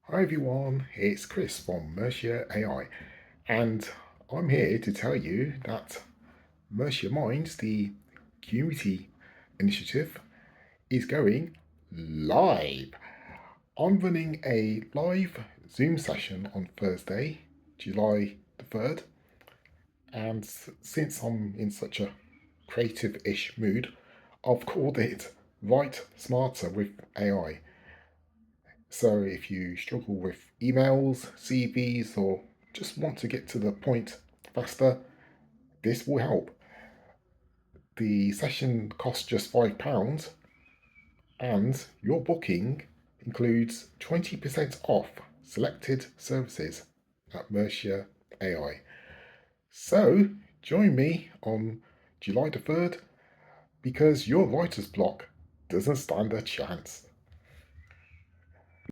Hi everyone, it's Chris from Mercia AI, and I'm here to tell you that Mercia Minds, the community initiative, is going live. I'm running a live Zoom session on Thursday, July the 3rd, and since I'm in such a creative ish mood, I've called it Write Smarter with AI. So if you struggle with emails, CVs, or just want to get to the point faster, this will help. The session costs just £5 and your booking includes 20% off selected services at Mercia AI. So join me on July the 3rd because your writer's block doesn't stand a chance.